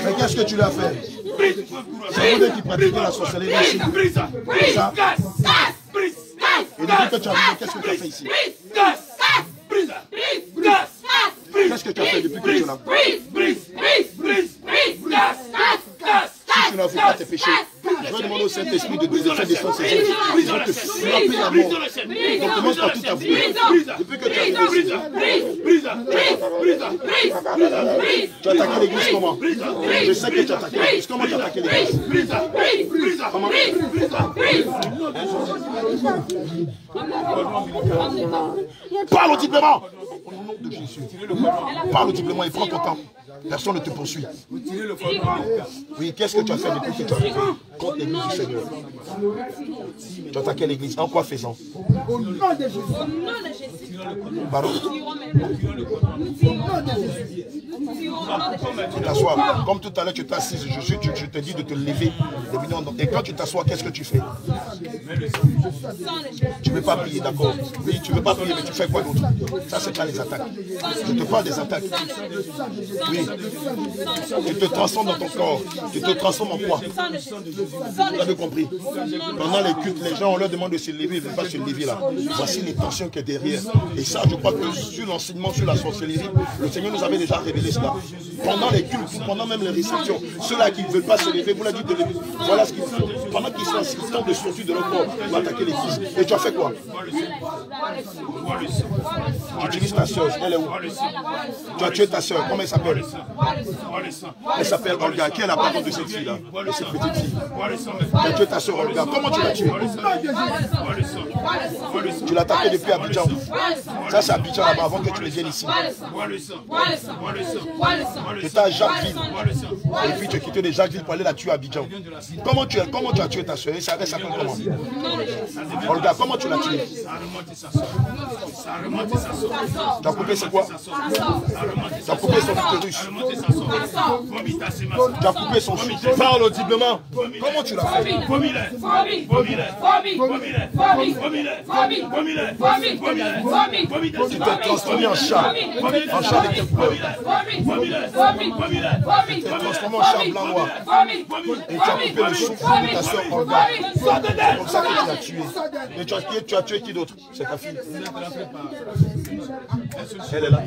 Mais qu'est-ce que tu lui as fait? C'est vous qui pratiquez la sorcellerie ici. Ça. Et depuis que tu as vu, qu'est-ce que tu as fait ici? Qu'est-ce que tu as fait depuis que tu es là? Si tu n'as fait pas tes péchés, je vais demander au Saint-Esprit de faire descendre ses yeux. Il va te frapper la mort. Donc commence par tout avouer. Depuis que tu as arrivé ici, tu as attaqué l'église comment? Je sais que tu as attaqué l'église. Comment tu as attaqué l'église? Comment? Parle audiblement! Au nom de Jésus. Parle audiblement et prends ton temps. Personne ne te poursuit. Oui, qu'est-ce que tu as fait depuis que tu as arrivé contre l'église du Seigneur? Tu as attaqué l'église. En quoi faisant? Au nom de Jésus. Pardon? Tu t'assois. Comme tout à l'heure, tu t'assises. Je te dis de te lever. Et quand tu t'assois, qu'est-ce que tu fais? Tu ne veux pas prier, d'accord? Oui, tu ne veux pas prier, mais tu fais quoi d'autre? Ça, c'est pas les attaques. Je te parle des attaques. Oui. Tu te transformes dans ton corps. Tu te transformes en quoi? Vous avez compris? Pendant les cultes, les gens, on leur demande de se lever. Ils ne veulent pas se lever là. Voici les tensions qui est derrière. Et ça, je crois que sur l'enseignement sur la sorcellerie, le Seigneur nous avait déjà révélé cela. Pendant les cultes, pendant même les réceptions, ceux-là qui ne veulent pas se lever, vous leur dites de lever. Voilà ce qu'il faut. Pendant qu'ils sont assis, ils tentent de sortir de leur corps pour attaquer l'église. Et tu as fait quoi? Tu utilises ta soeur. Elle est où? Tu as tué ta soeur. Comment elle s'appelle? Elle s'appelle Olga. Qui est la patronne de cette fille-là? De cette petite fille. Tu as tué ta soeur Olga. Comment tu l'as tuée? Tu l'as tapé depuis Abidjan. Ça, c'est Abidjan là-bas avant que tu ne viennes ici. Tu étais à Jacquesville. Et puis tu as quitté de Jacquesville pour aller la tuer à Abidjan. Comment tu as tué ta soeur? Elle s'appelle comment? Olga, comment tu l'as tuée? Tu as coupé c'est quoi? Tu as coupé son utérus. Tu as coupé son fils. Parle audiblement. Comment tu l'as fait? Tu t'es transformé en chat. En chat de quelle couleur? Tu t'es transformé en chat blanc noir. Et tu as coupé le souffle de ta soeur Olga. C'est comme ça que tu l'as tué. Et tu as tué qui d'autre? C'est ta fille. Elle est là.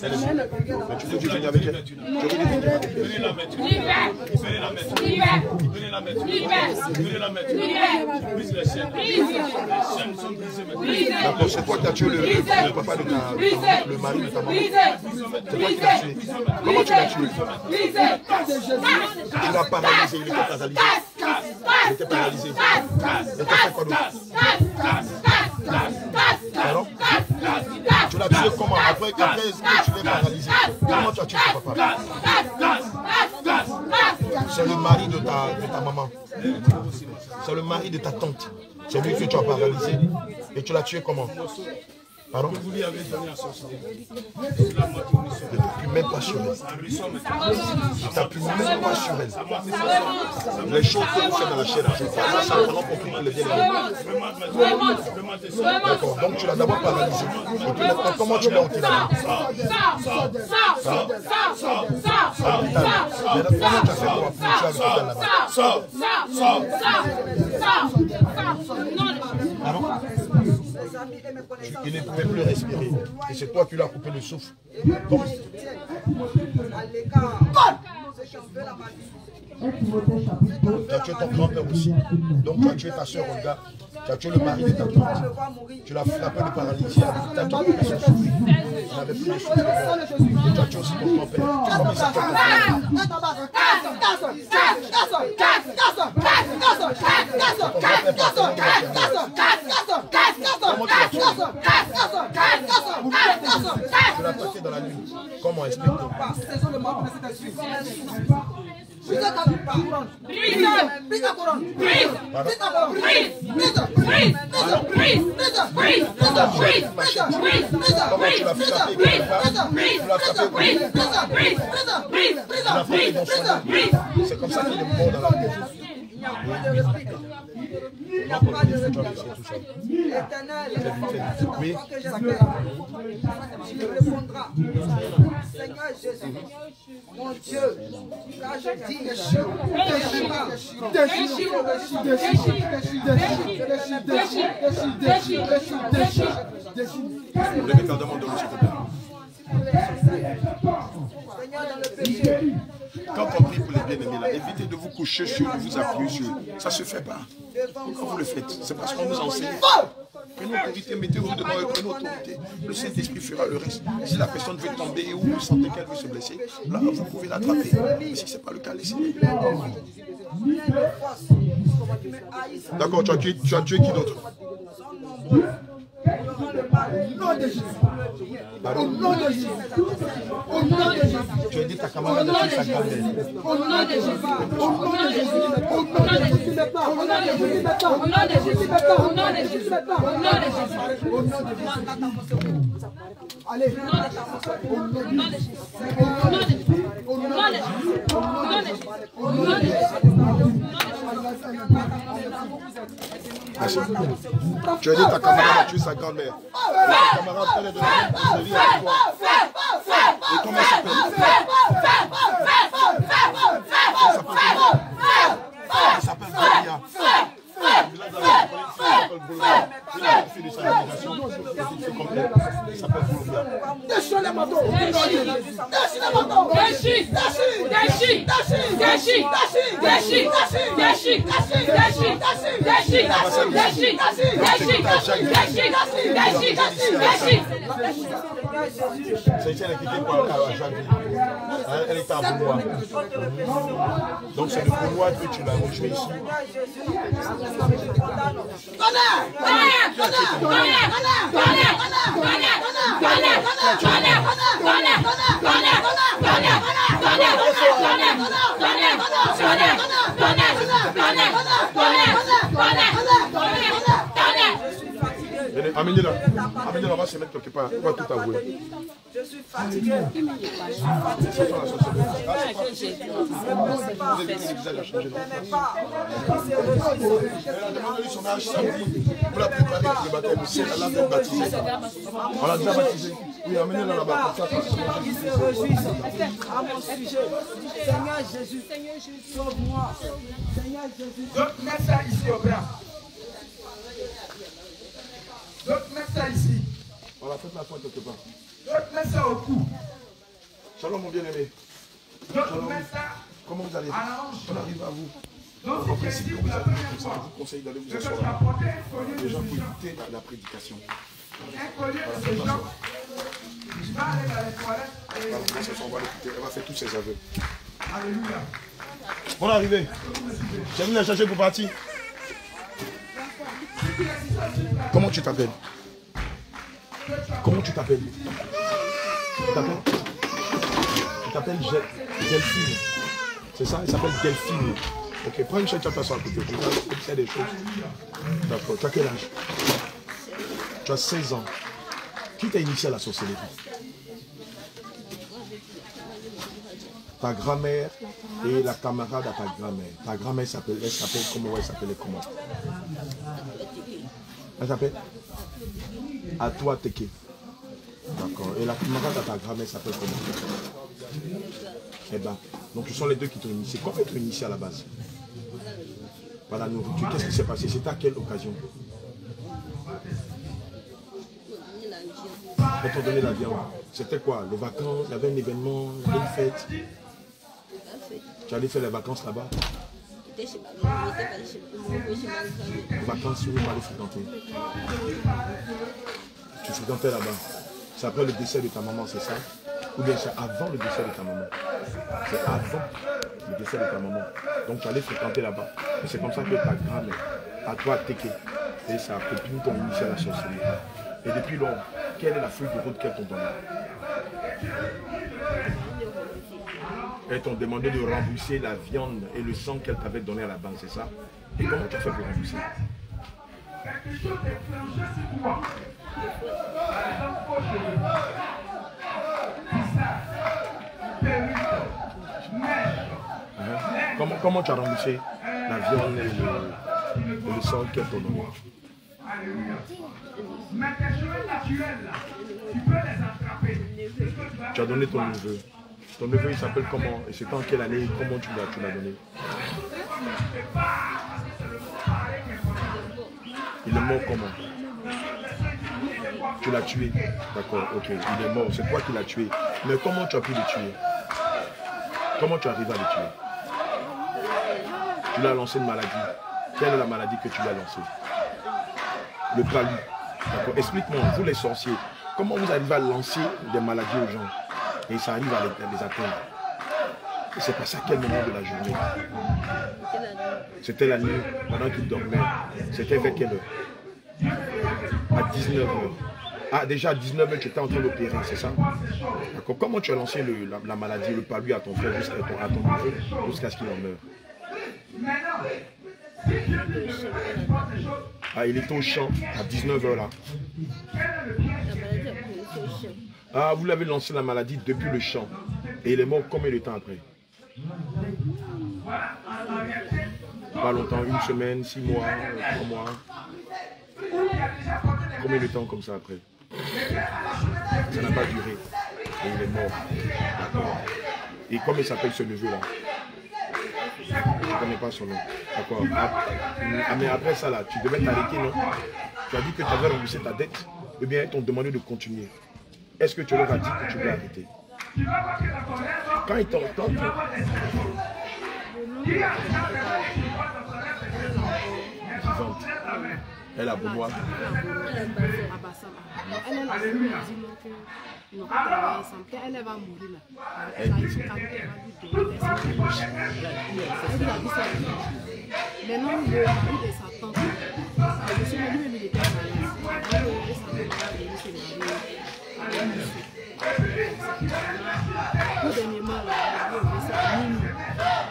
Elle est là. Mais tu veux venir avec elle? Tu veux venir avec elle? Venez la mettre. Venez la mettre. Venez la mettre. Venez la mettre. Brise les chaînes. Les chaînes sont brisées maintenant. D'accord, c'est toi qui as tué le papa de ta, le mari de ta maman. C'est toi qui l'as tué. Comment tu l'as tué? Tu l'as paralysé, il était paralysé. Il était paralysé. Et tu as fait quoi d'autre? Pardon? Tu l'as tué comment? Après que tu l'aies paralysé. Comment tu as tué ton papa? C'est le mari de ta maman. C'est le mari de ta tante. C'est lui que tu as paralysé. Et tu l'as tué comment? Pardon? Tu n'appuies même pas sur elle. Tu t'appuies même pas sur elle. Les choses que vous faites dans la chair, ça a vraiment compris que le bien est. D'accord, donc tu l'as d'abord paralysé. Et puis maintenant, comment tu l'as ôté là-bas? Comment tu as fait pour appuyer avec l'hôtel là-bas? Il ne pouvait plus respirer. Et c'est toi qui lui as coupé le souffle. Donc, tu as tué ton grand-père aussi. Donc tu as tué ta soeur Olga. Tu as tué le mari de ta tante. Tu l'as frappé de paralysie avec ta tante qui son souffle. Il n'avait plus de souffle. Et tu as tué aussi ton grand-père. Comment il s'appelle ton grand-père? Comment tu l'as tué? Tu l'as attaqué dans la nuit. Comment? Explique-moi. C'est comme ça qu'il est mort dans la gueule. Il n'y a pas de réduction. Éternel, c'est toi que j'espère. Tu me répondras. Seigneur Jésus, mon Dieu, car je dis Yeshua, Le mec a demandé aussi. Quand on prie pour les bien-aimés, là, évitez de vous coucher sur, de vous appuyer sur. Ça ne se fait pas. Pourquoi vous le faites? C'est parce qu'on vous enseigne. Prenez l'autorité, mettez-vous devant eux, prenez l'autorité. Le Saint-Esprit fera le reste. Si la personne veut tomber ou vous sentez qu'elle veut se blesser, là, vous pouvez l'attraper. Mais si ce n'est pas le cas, laissez-le. D'accord, tu as tué qui d'autre? Au nom de Jésus. Au nom de Jésus. Au nom de Jésus. Tu as dit ta camarade de tuer sa grand-mère. Au nom de Jésus. Au nom de Jésus. Au nom de Jésus. Au nom de Jésus. Au nom de Jésus. Au nom de Jésus. Au nom de Jésus. Au nom de Jésus. Allez. Au nom de Jésus. Au nom de Jésus. Au nom de Jésus. Au nom de Jésus. Tu as dit ta camarade a tué sa grand-mère. Ta camarade, elle est de la même vie avec toi. Et comment elle s'appelle? Elle s'appelle Gloria. Descends les manteaux. Descends les manteaux. Elle est en Boulois. Donc c'est le Boulois que tu l'as rejoint ici. Amenez-la, on va se mettre quelque part, on va tout avouer. Je suis fatigué. Je suis fatigué. Vous la préparez pour le baptême, c'est la lame baptisée. On l'a déjà baptisé. Oui, amenez-la là-bas. Qui se réjouissent à mon sujet. Seigneur Jésus, sauve-moi. Seigneur Jésus. Donc, mets ça ici au bras. Donc, mets ça ici. Voilà, faites la foi quelque part. Donc, mets ça au cou. Shalom, mon bien-aimé. Donc, mets ça. Comment vous allez? On arrive à vous. Donc, en principe, vous avez comme ça, je vous conseille d'aller vous asseoir. Les gens pour écouter la prédication. Un collier de ces gens. Je vais aller dans les toilettes. On va l'écouter. Elle va faire tous ses aveux. Alléluia. Bonne arrivée. J'ai venu la chercher pour partir. Comment tu t'appelles? Comment tu t'appelles? Tu t'appelles Delphine. C'est ça? Elle s'appelle Delphine. Ok, prends une chaise, tu vas t'asseoir à côté. Je vais faire des choses. D'accord. Tu as quel âge? Tu as 16 ans. Qui t'a initié à la sorcellerie? Ta grand-mère et la camarade à ta grand-mère. Ta grand-mère s'appelle comment? Elle s'appelait comment? Elle s'appelle Atwa Teke. D'accord. Et la camarade à ta grand-mère s'appelle comment? Eh ben, donc ce sont les deux qui t'ont initié. Comment t'ont initié à la base? Par la nourriture. Qu'est-ce qui s'est passé? C'était à quelle occasion? Ils t'ont donné la viande. C'était quoi? Les vacances? Il y avait un événement? Une fête? Tu allais faire les vacances là-bas? Les vacances, où vous allez fréquenter? Tu fréquentais là-bas. C'est après le décès de ta maman, c'est ça? Ou bien c'est avant le décès de ta maman? C'est avant le décès de ta maman. Donc tu allais fréquenter là-bas. Et c'est comme ça que ta grand-mère, à toi, Teke, et sa copine t'ont initié à la sorcellerie. Et depuis lors, quelle est la feuille de route qu'elles t'ont donnée? Elles t'ont demandé de rembourser la viande et le sang qu'elles t'avaient donné à la banque, c'est ça? Et comment tu as fait pour rembourser? Comment tu as remboursé la viande et Et le sang qu'elle t'a donné. Mais tes cheveux naturels là, tu peux les attraper. Tu as donné ton neveu. Ton neveu, il s'appelle comment? Et c'est en quelle année? Comment tu l'as donné? Il est mort comment? Tu l'as tué? D'accord, ok. Il est mort. C'est toi qui l'as tué. Mais comment tu as pu le tuer? Comment tu arrives à le tuer? Tu lui as lancé une maladie. Quelle est la maladie que tu lui as lancée? Le palu. D'accord. Explique-moi, vous les sorciers, comment vous arrivez à lancer des maladies aux gens et ça arrive à les atteindre? C'est passé à quel moment de la journée? C'était la nuit, pendant qu'il dormait. C'était vers quelle heure? À 19h. Ah, déjà à 19h, tu étais en train d'opérer, c'est ça? D'accord. Comment tu as lancé la maladie, le palu à ton frère, à ton neveu, jusqu'à ce qu'il en meure? Ah, il était au champ à 19h là. Ah, vous l'avez lancé la maladie depuis le champ. Et il est mort combien de temps après? Pas longtemps, une semaine, 6 mois, 3 mois. Combien de temps comme ça après? Ça n'a pas duré. Et il est mort. D'accord. Et comment il s'appelle ce neveu là? Je ne connais pas son nom. D'accord. Ah, mais après ça là, tu devais t'arrêter, non? Tu as dit que tu avais remboursé ta dette. Eh bien, ils t'ont demandé de continuer. Est-ce que tu leur as dit que tu veux arrêter? Quand ils t'entendent, vivante. Elle a beau moi. Elle va mourir là. Maintenant, le mari de sa tante, le monsieur lui-même il était malade. Tout dernièrement, là,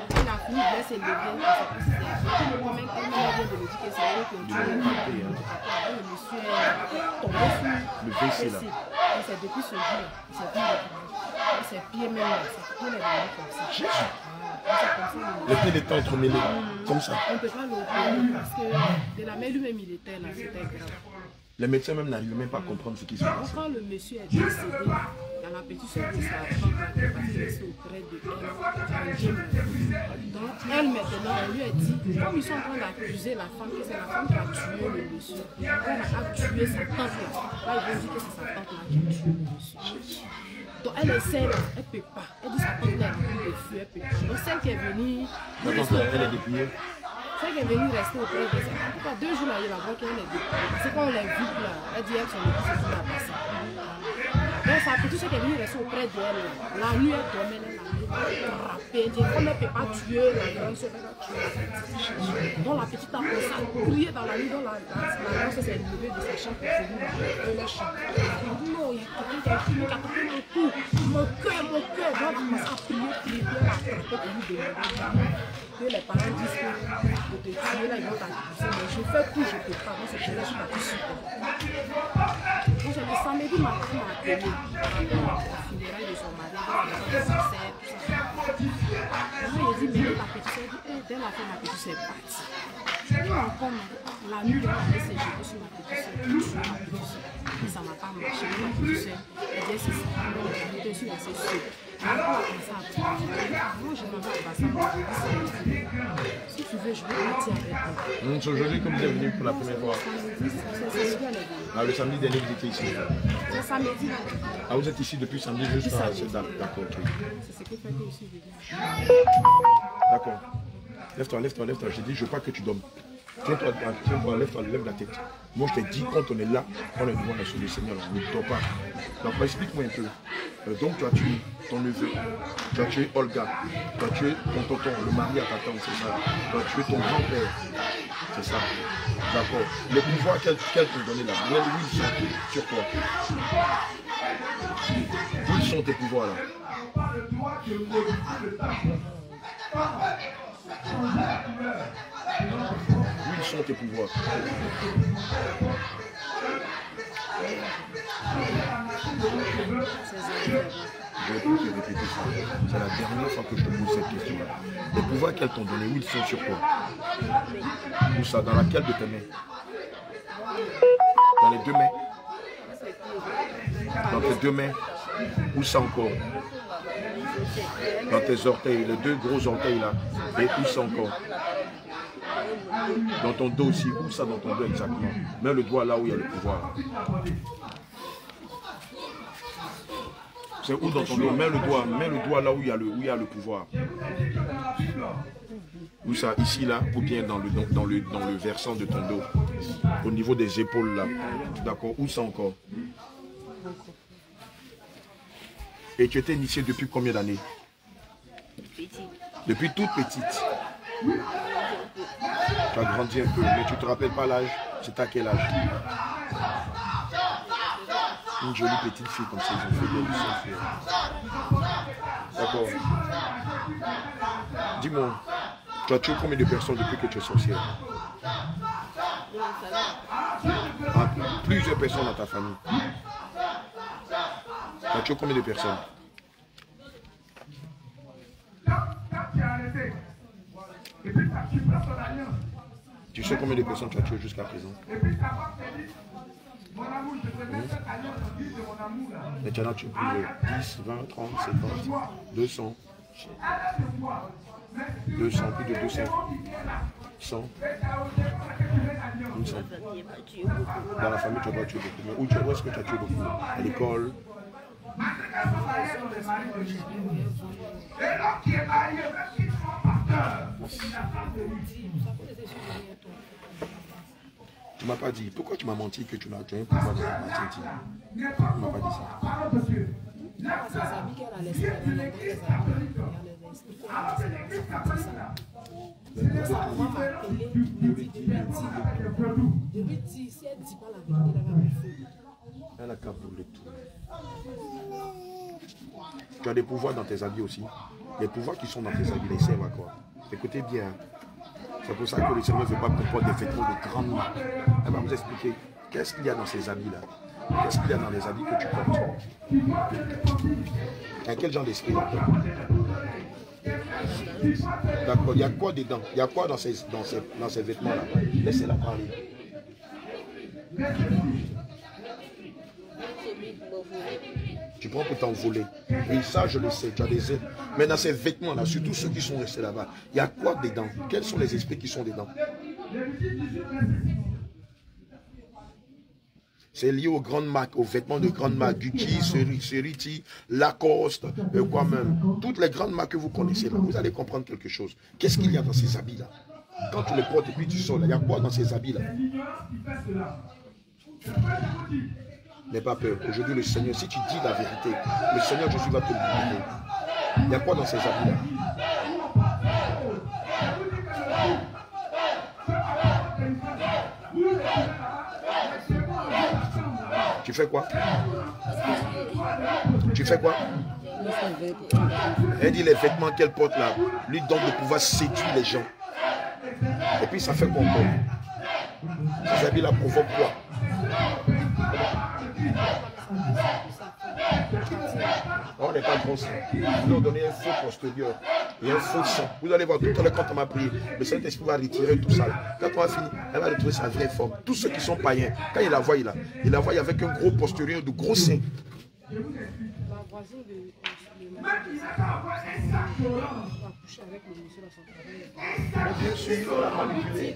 il a fini de se lever. Quand même, elle vient de me dire que ça allait continuer. Le monsieur est tombé sur le WC là. C'est depuis ce jour-là. C'est pire même là. C'est pire là comme ça. Les pieds étaient entremêlés, comme ça. On ne peut pas l'opérer parce que de la main lui-même il était là, c'était grave. Les médecins même n'arrivaient même pas à comprendre ce qui se passe. Quand le monsieur est décédé, il y a la petite soeur de sa femme qui est partie rester auprès de elle. Donc elle maintenant, on lui a dit, comme ils sont en train d'accuser la femme, que c'est la femme qui a tué le monsieur, elle a tué sa tante là. Là ils vont dire que c'est sa tante là qui a tué le monsieur. Donc elle essaie là, elle ne peut pas. Elle dit sa tante là, elle a de feu, elle ne peut pas. Donc celle qui est venue... La tante elle est dépouillée. Celle qui est venue rester auprès de ça. En tout cas, 2 jours là, il y a la voix qu'elle est dépouillée. C'est quand on l'a vue là, elle dit elle s'en est dit ce qui a passé. Donc sa petite soeur qui est venue rester auprès d'elle, la nuit elle dormait, elle l'a frappée. Elle dit comme elle ne peut pas tuer la grande soeur, elle va tuer la petite. Donc la petite a commencé à crier dans la nuit, donc la grande soeur s'est levée de sa chambre pour venir dans le champ. Elle dit non, il y a quelqu'un qui a tapé mon cou, mon cœur. Donc elle a commencé à prier, elle a frappé pour lui demander. Que les parents disent que de te tuer là, ils vont t'accuser, mais je fais tout, je ne peux pas. Moi, c'est que là, je suis partie sur elle. Donc, le samedi matin, on m'a appelé au funérail de son mari, de sa sœur, tout ça. Moi, j'ai dit, mais la petite sœur dit, dès la fin, ma petite sœur est partie. Je dis encore, la nuit, elle a laissé jeter sur ma petite sœur, tout sur ma petite sœur. Et ça n'a pas marché. Ma petite sœur, elle dit, c'est ça. Donc, je suis restée seule. Moi, je m'en vais à Bassam. Si tu veux, je vais partir avec toi. Aujourd'hui, comme vous êtes venu pour la première fois. Ah, le samedi dernier, vous étiez ici. C'est samedi. Ah, vous êtes ici depuis samedi jusqu'à cette date. D'accord, ok. C'est ce qui fait que je suis venu. D'accord. Lève-toi, lève-toi, lève-toi. J'ai dit, je veux pas que tu dormes. Tiens-toi, lève-toi, lève la tête. Moi, je t'ai dit, quand on est là, on est devant le Seigneur, ne dors pas. Donc, explique-moi un peu. Donc, tu as tué ton neveu, tu as tué Olga, tu as tué ton tonton, le mari à ta tante, c'est ça. Tu as tué ton grand-père, c'est ça. D'accord. Les pouvoirs qu'elle te donnait là, où ils sont sur toi? Où sont tes pouvoirs là? Où sont tes pouvoirs? Je vais plus te répéter ça. C'est la dernière fois que je te pose cette question-là. Les pouvoirs qu'elles t'ont donnés, où ils sont sur toi? Où ça? Dans laquelle de tes mains? Dans les deux mains? Dans tes deux mains? Où ça encore? Dans tes orteils, les deux gros orteils là. Et où ça encore? Dans ton dos aussi. Où ça dans ton dos exactement? Mets le doigt là où il y a le pouvoir. C'est où dans ton dos? Mets le doigt là où il y a le pouvoir. Où ça? Ici là, ou bien dans le versant de ton dos. Au niveau des épaules là. D'accord? Où ça encore? Et tu étais initiée depuis combien d'années? Depuis toute petite. Tu as grandi un peu, mais tu ne te rappelles pas l'âge. C'est à quel âge? Une jolie petite fille comme ça, ils ont fait bien du sorcier. D'accord. Dis-moi, tu as tué combien de personnes depuis que tu es sorcière? Ah, plusieurs personnes dans ta famille. Tu as tué combien de personnes? Tu sais combien de personnes tu as tué jusqu'à présent? Mais tu en as tué plus de 10, 20, 30, 50, 200. 200, plus de 200. 100. 100. Dans la famille, tu n'as pas tué beaucoup. Mais où est-ce que tu as tué beaucoup? À l'école? Tu m'as pas dit. Pourquoi tu m'as menti que tu n'as un pouvoir de la matinée? Tu m'as pas dit ça. Ses amis qu'elle a laissé dans les maman m'a appelé, de lui dire, si elle ne dit pas la vérité, elle va me faire. Elle a qu'à brûler tout. Tu as des pouvoirs dans tes habits aussi. Les pouvoirs qui sont dans tes habits, les servent à quoi? Écoutez bien. C'est pour ça que le Seigneur ne veut pas qu'on porte des vêtements de grande marque. Elle va vous expliquer qu'est-ce qu'il y a dans ces habits-là. Qu'est-ce qu'il y a dans les habits que tu portes? Il y a quel genre d'esprit là-dedans? D'accord, il y a quoi dedans? Il y a quoi dans ces vêtements-là? Laissez-la parler. Tu prends pour t'envoler. Oui, ça je le sais, tu as des ailes. Mais dans ces vêtements-là, surtout ceux qui sont restés là-bas, il y a quoi dedans? Quels sont les esprits qui sont dedans? C'est lié aux grandes marques, aux vêtements de grandes marques, Gucci, Ceriti, Lacoste, quoi même. Toutes les grandes marques que vous connaissez là, vous allez comprendre quelque chose. Qu'est-ce qu'il y a dans ces habits-là? Quand tu les portes et puis tu sors là, il y a quoi dans ces habits-là? N'aie pas peur. Aujourd'hui, le Seigneur, si tu dis la vérité, le Seigneur Jésus va te libérer. Il y a quoi dans ces habits-là? Tu fais quoi? Tu fais quoi? Elle dit les vêtements qu'elle porte là, lui donne de pouvoir séduire les gens. Et puis ça fait quoi encore? Ces habits-là provoquent quoi? On n'est pas grosse. Ils nous ont donné un faux postérieur et un faux sang. Vous allez voir, tout à l'heure quand on m'a prié, le Saint-Esprit va retirer tout ça. Quand on a fini, elle va retrouver sa vraie forme. Tous ceux qui sont païens, quand il la voit, il la voit avec un gros postérieur de gros seins. La voisine de va coucher avec le monsieur dans son travail. Bien sûr, il l'a manipulé.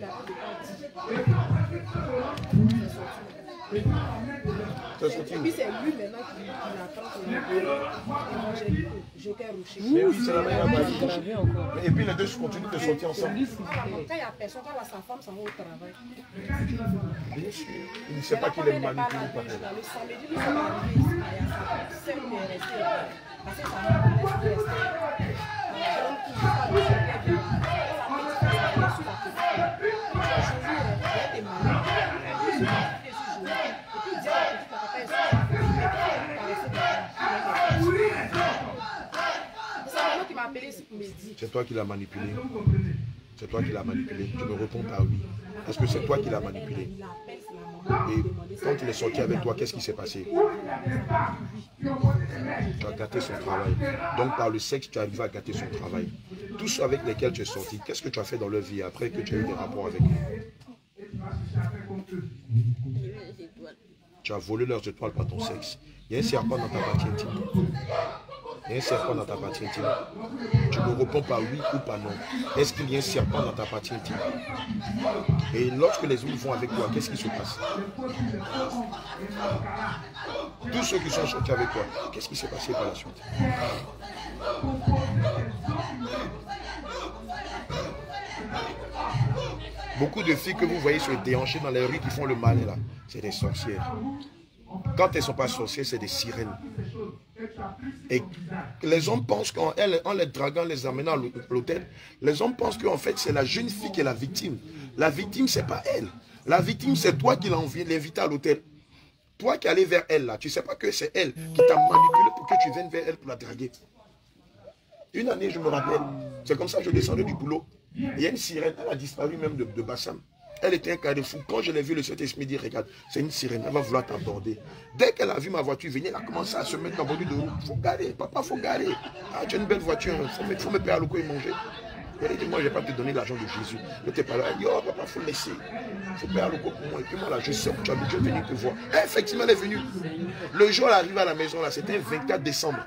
Et puis c'est lui maintenant qui apprend que j'étais rocher. Mais oui, c'est la meilleure manière. Et puis les deux continuent de sortir ensemble. Quand il n'y a personne, quand sa femme s'en va au travail. Bien sûr. Il ne sait pas qu'il est manipulé par elle. Le samedi, il s'est arrivé ici, il y a sa femme. C'est lui qui est resté. Parce que sa femme est restée. C'est toi qui l'as manipulé. C'est toi qui l'as manipulé. Tu me réponds par oui. Est-ce que c'est toi qui l'as manipulé? Et quand il est sorti avec toi, qu'est-ce qui s'est passé? Tu as gâté son travail. Donc par le sexe, tu arrives à gâter son travail. Tous ceux avec lesquels tu es sorti, qu'est-ce que tu as fait dans leur vie après que tu as eu des rapports avec eux? Tu as volé leurs étoiles par ton sexe. Il y a un serpent dans ta partie intime. Il y a un serpent dans ta partie intime. Tu me réponds par oui ou par non. Est-ce qu'il y a un serpent dans ta partie intime? Et lorsque les hommes vont avec toi, qu'est-ce qui se passe? Tous ceux qui sont sortis avec toi, qu'est-ce qui s'est passé par la suite? Beaucoup de filles que vous voyez se déhancher dans les rues qui font le mal là, c'est des sorcières. Quand elles ne sont pas sorcières, c'est des sirènes. Et les hommes pensent qu'en les draguant, les amenant à l'hôtel, les hommes pensent qu'en fait c'est la jeune fille qui est la victime. La victime, c'est pas elle. La victime, c'est toi qui l'as invitée à l'hôtel. Toi qui allais vers elle là, tu ne sais pas que c'est elle qui t'a manipulé pour que tu viennes vers elle pour la draguer. Une année, je me rappelle, c'est comme ça que je descendais du boulot. Il y a une sirène, elle a disparu même de Bassam. Elle était un carrefour. Quand je l'ai vu, le Saint-Esprit dit, regarde, c'est une sirène, elle va vouloir t'aborder. Dès qu'elle a vu ma voiture venir, elle a commencé à se mettre en bordure de route. Il faut garer, papa, il faut garer. Ah, tu as une belle voiture, il faut me payer à l'eau et manger. Elle dit, moi, je ne vais pas te donner l'argent de Jésus. Je t'ai pas là. Elle dit, oh, papa, il faut laisser. Il faut payer à l'eau pour moi. Et puis moi, là, je sais où tu habites, je vais venir te voir. Et effectivement, elle est venue. Le jour où elle arrive à la maison, là, c'était le 24 décembre.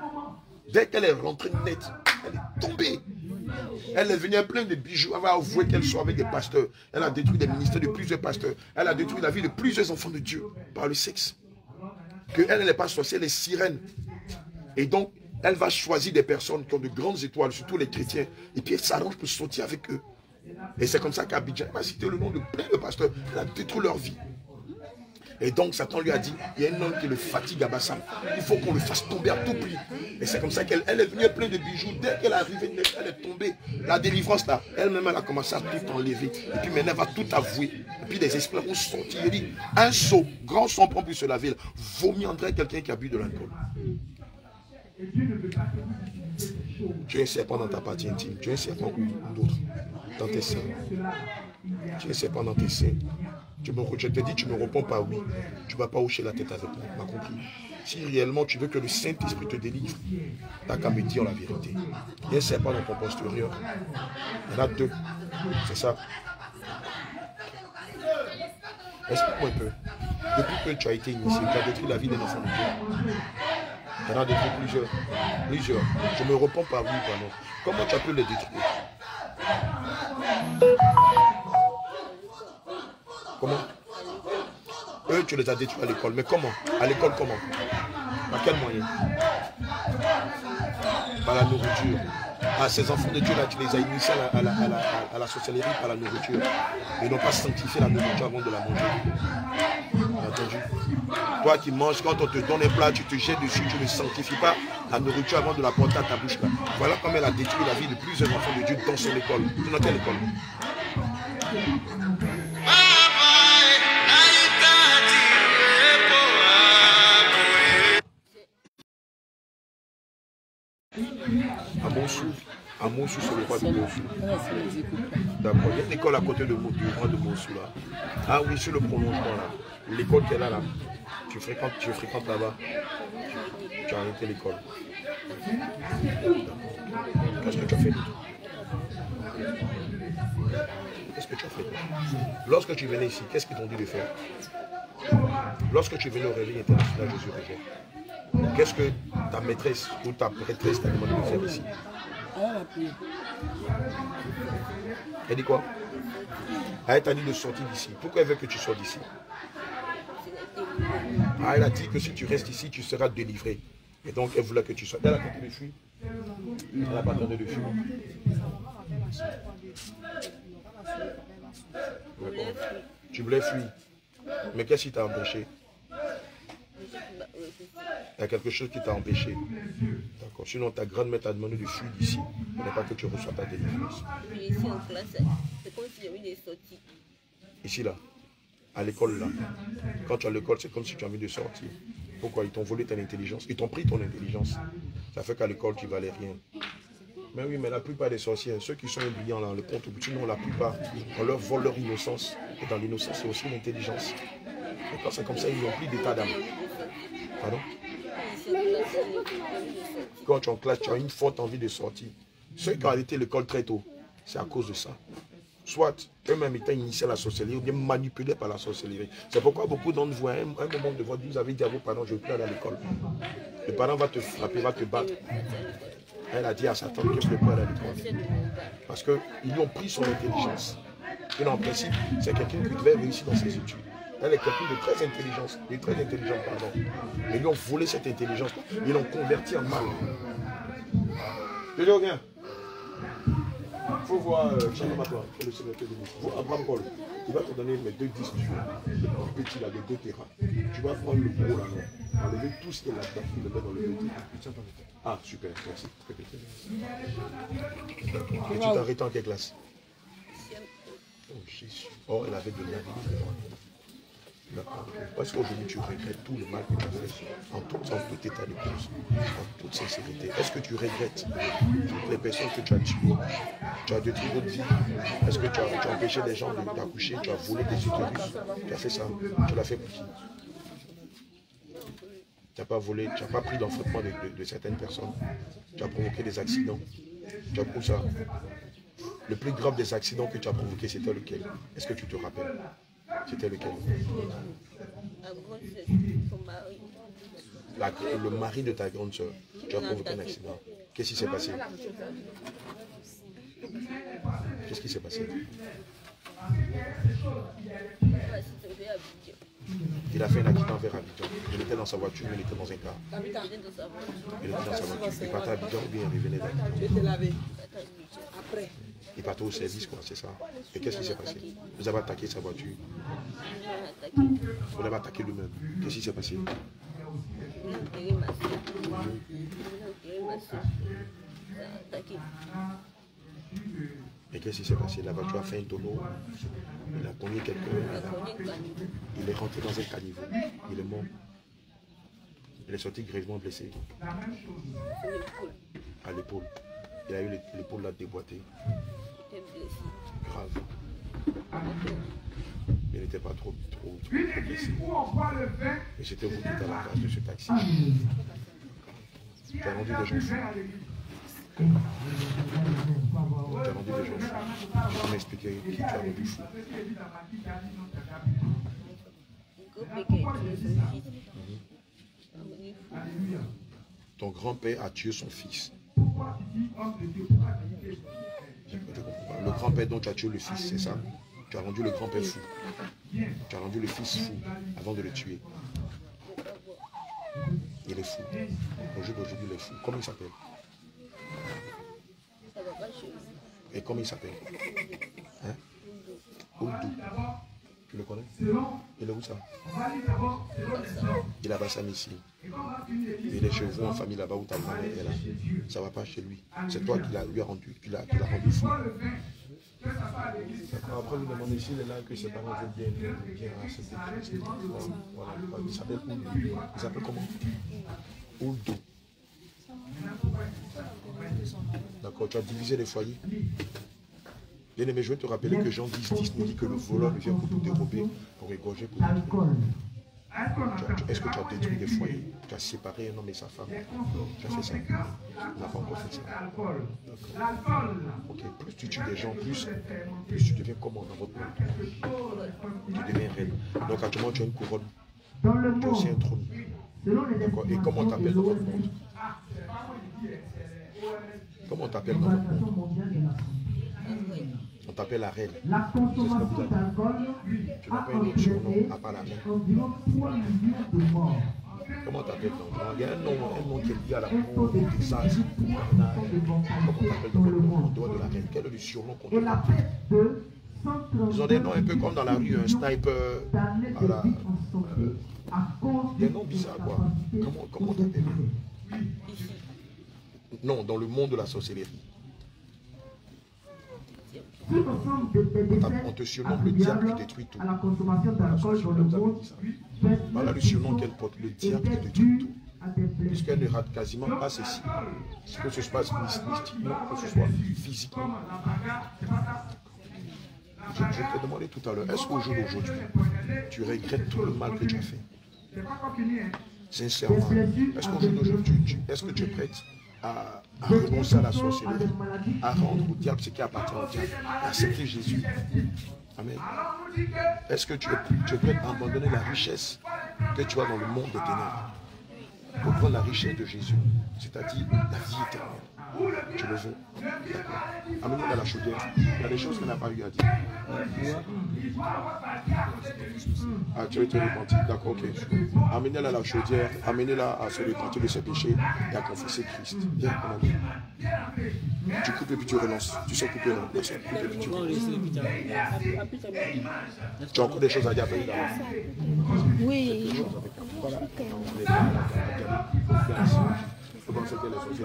Dès qu'elle est rentrée nette, elle est tombée. Elle est venue pleine de bijoux. Elle va avouer qu'elle soit avec des pasteurs. Elle a détruit des ministères de plusieurs pasteurs. Elle a détruit la vie de plusieurs enfants de Dieu par le sexe. Que elle n'est pas sorcière, elle est sirène. Et donc, elle va choisir des personnes qui ont de grandes étoiles, surtout les chrétiens. Et puis elle s'arrange pour sortir avec eux. Et c'est comme ça qu'Abidjan va citer le nom de plein de pasteurs. Elle a détruit leur vie. Et donc Satan lui a dit, il y a un homme qui le fatigue à Bassam. Il faut qu'on le fasse tomber à tout prix. Et c'est comme ça qu'elle est venue pleine de bijoux. Dès qu'elle est arrivée, elle est tombée. La délivrance là, elle-même elle a commencé à tout enlever. Et puis maintenant elle va tout avouer. Et puis les esprits vont sortir. Il dit, un seau, grand sang prend pour se laver. Vaut mieux André quelqu'un qui a bu de l'alcool. Tu as un serpent dans ta partie intime. Tu as un serpent ou d'autres dans tes seins. Tu as un serpent dans tes seins. Je te dis, tu me réponds pas oui. Tu ne vas pas hocher la tête avec moi. Tu m'as compris? Si réellement tu veux que le Saint-Esprit te délivre, tu n'as qu'à me dire la vérité. Il y a un serpent dans ton postérieur. Il y en a deux. C'est ça. Explique-moi un peu. Depuis que tu as été initié, tu as détruit la vie des enfants de Dieu. Il y en a détruit plusieurs. Je me réponds pas oui, pardon. Comment tu as pu les détruire? Comment? Eux, tu les as détruits à l'école. Mais comment? À l'école, comment? Par quel moyen? Par la nourriture. Ah, ces enfants de Dieu là, tu les as initiés à la sorcellerie par la nourriture. Ils n'ont pas sanctifié la nourriture avant de la manger. Entendu? Toi qui manges, quand on te donne un plat, tu te jettes dessus, tu ne sanctifies pas la nourriture avant de la porter à ta bouche là. Voilà comment elle a détruit la vie de plusieurs enfants de Dieu dans son école. Dans quelle école? À Monsou, c'est le roi de Monsou. D'accord. Il y a une école à côté du roi de Monsou là. Ah oui, sur le prolongement là. L'école qu'elle a là. Tu fréquentes là-bas. Tu as arrêté l'école. Qu'est-ce que tu as fait d'autre? Qu'est-ce que tu as fait d'autre? Lorsque tu venais ici, qu'est-ce qu'ils t'ont dit de faire? Lorsque tu venais au réveil international Jésus Réveil, qu'est-ce que ta maîtresse ou ta prêtresse t'a demandé de faire ici? Elle dit quoi? Elle t'a dit de sortir d'ici. Pourquoi elle veut que tu sortes d'ici? Elle a dit que si tu restes ici, tu seras délivré. Et donc elle voulait que tu sortes. Elle a tenté de fuir. Elle n'a pas tenté de fuir. Tu voulais fuir. Mais qu'est-ce qui t'a empêché? Il y a quelque chose qui t'a empêché. D'accord. Sinon, ta grand-mère t'a demandé de fuir d'ici. Ce n'est pas que tu reçois ta délivrance. Ici en classe, c'est comme si j'avais des sorties. Ici, là, à l'école, là. Quand tu es à l'école, c'est comme si tu as envie de sortir. Pourquoi? Ils t'ont volé ton intelligence. Ils t'ont pris ton intelligence. Ça fait qu'à l'école, tu ne valais rien. Mais oui, mais la plupart des sorciers, ceux qui sont brillants là, le compte, sinon la plupart, on leur vole leur innocence. Et dans l'innocence, c'est aussi l'intelligence. Et quand c'est comme ça, ils n'ont plus d'état d'âme. Pardon? Quand tu es en classe, tu as une forte envie de sortir. Ceux qui ont arrêté l'école très tôt, c'est à cause de ça. Soit eux-mêmes étaient initiés à la sorcellerie ou bien manipulés par la sorcellerie. C'est pourquoi beaucoup d'entre vous, à un moment de votre vie, vous avez dit à vos parents, je ne veux plus aller à l'école. Le parent va te frapper, va te battre. Elle a dit à Satan qu'il ne veut plus aller à l'école. Parce qu'ils lui ont pris son intelligence. Et en principe, c'est quelqu'un qui devait réussir dans ses études. Elle est quelqu'un de très intelligent, pardon. Mais ils lui ont volé cette intelligence. Ils l'ont converti en mal. Je dis rien. Il faut voir Chanamatoire, le secrétaire de ministre. Abraham Paul, il va te donner mes 2 disques du petit là, de 2 terrains. Tu vas prendre le gros là, non. Enlever tout ce qui est là-dedans, tu le mets dans le petit. Ah, super, merci. Et tu t'arrêtes en quelle classe? Oh, Jésus. Oh, elle avait de l'avenir. D'accord. Parce qu'aujourd'hui, tu regrettes tout le mal que tu as fait, en tout état de cause, en toute sincérité. Est-ce que tu regrettes toutes les personnes que tu as tuées? Tu as détruit votre vie? Est-ce que tu as empêché des gens d'accoucher? Tu as volé des utérus? Tu as fait ça? Tu l'as fait pour qui? Tu n'as pas volé, tu n'as pas pris d'enfantement de certaines personnes. Tu as provoqué des accidents. Tu as prouvé ça. Le plus grave des accidents que tu as provoqué, c'était lequel? Est-ce que tu te rappelles? C'était lequel? Le mari de ta grande soeur. Tu as provoqué un accident. Qu'est-ce qui s'est passé? Qu'est-ce qui s'est passé? Il a fait un accident vers Abidjan. Il était dans sa voiture, il était dans un car. Il était dans sa voiture. Il partait à Abidjan ou bien il revenait d'Abidjan? Après. Il partait au service, quoi, c'est ça. Et qu'est-ce qui s'est passé? Vous avez attaqué sa voiture. Vous l'avez attaqué lui-même. Qu'est-ce qui s'est passé? Et qu'est-ce qui s'est passé? La voiture a fait un tonneau. Il a cogné quelqu'un. Il est rentré dans un caniveau. Il est mort. Il est sorti grièvement blessé. À l'épaule. Il a eu l'épaule là déboîtée. Grave. Il n'était pas trop blessé. Et c'était vous qui étiez à la place de ce taxi. Tu as rendu des gens fous. Tu as rendu des gens fous. Tu peux m'expliquer qui tu as rendu fou? Ton grand-père a tué son fils. Le grand-père dont tu as tué le fils, c'est ça? Tu as rendu le grand-père fou. Tu as rendu le fils fou avant de le tuer. Il est fou. Au jour d'aujourd'hui, il est fou. Comment il s'appelle? Et comment il s'appelle? Hein? Oudou. Tu le connais? Il est où ça? Il est à Bassam ici. Il est chez vous en famille là-bas où ta mère est là. Ça ne va pas chez lui. C'est toi qui l'as rendu fou. Après, vous demandez s'il est là que ses parents veulent bien accepter. Voilà. Il s'appelle Oudou. Il s'appelle comment? Oudou. D'accord, tu as divisé les foyers. Bien aimé, je vais te rappeler que Jean 10 nous dit que le voleur ne vient que pour dérober, pour égorger, pour détruire. Est-ce que tu as détruit des foyers? Tu as séparé un homme et sa femme? Tu as fait ça? On n'a pas encore fait ça. D'accord. Ok, plus tu tues des gens, plus tu deviens comment dans votre monde? Tu deviens reine. Donc actuellement tu as une couronne. Tu as aussi un trône. D'accord. Et comment on t'appelle dans votre monde? Comment on t'appelle dans votre monde? On t'appelle la reine. C'est ce que vous avez. Tu n'as pas un autre surnom à part la reine. Comment on t'appelle donc? Il y a un nom qui est lié à la mort, au Texas. Comment on t'appelle dans le monde en dehors de la reine? Quel est le surnom qu'on te appelle? Ils ont des noms un peu comme dans la rue, un sniper. Voilà. Des noms bizarres quoi. Comment on t'appelle? Non, dans le monde de la sorcellerie. On te surnomme le diable qui détruit tout. Voilà le surnom qu'elle porte, le diable qui détruit tout. Puisqu'elle ne rate quasiment pas ceci. Que ce soit mystiquement, que ce soit physiquement. Je t'ai demandé tout à l'heure, est-ce qu'au jour d'aujourd'hui, tu regrettes tout le mal que tu as fait? Sincèrement, est-ce qu'au jour d'aujourd'hui, est-ce que tu es prête à renoncer à la sorcellerie, à rendre au diable ce qui appartient au diable, à accepter Jésus? Amen. Est-ce que tu es prêt à abandonner la richesse que tu as dans le monde des ténèbres pour prendre la richesse de Jésus, c'est-à-dire la vie éternelle? Tu le veux? D'accord. Amenez-la à la chaudière. Il y a des choses qu'elle n'a pas eu à dire. Ah, tu veux te repentir? D'accord, ok. Amenez-la à la chaudière, amenez-la à se repentir de ses péchés et à confesser Christ. Viens, mon ami. Tu coupes et puis tu relances. Tu sais couper, non? Tu sais couper et puis tu relances. Tu as encore des choses à dire après d'abord? Oui. Voilà. Vous pensez que les sorciers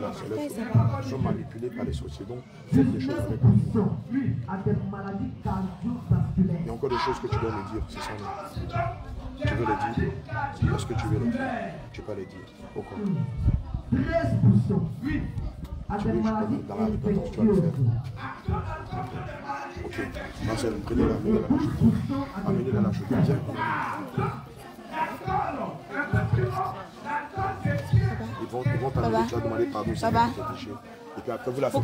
sont manipulés par les sorciers, donc faites des choses avec eux. Il y a encore des choses que tu dois me dire, c'est ça, non? Tu veux les dire? Est-ce que tu veux les dire? Tu peux les dire. Pourquoi? Tu veux dans la répétition, tu vas le faire. Ok. Marcel, prenez-la, amenez-la à la chute. Amenez-la à la chute. Viens. Ils vont t'amener, tu vas demander pardon si tu as péché. Et puis après, vous la faites.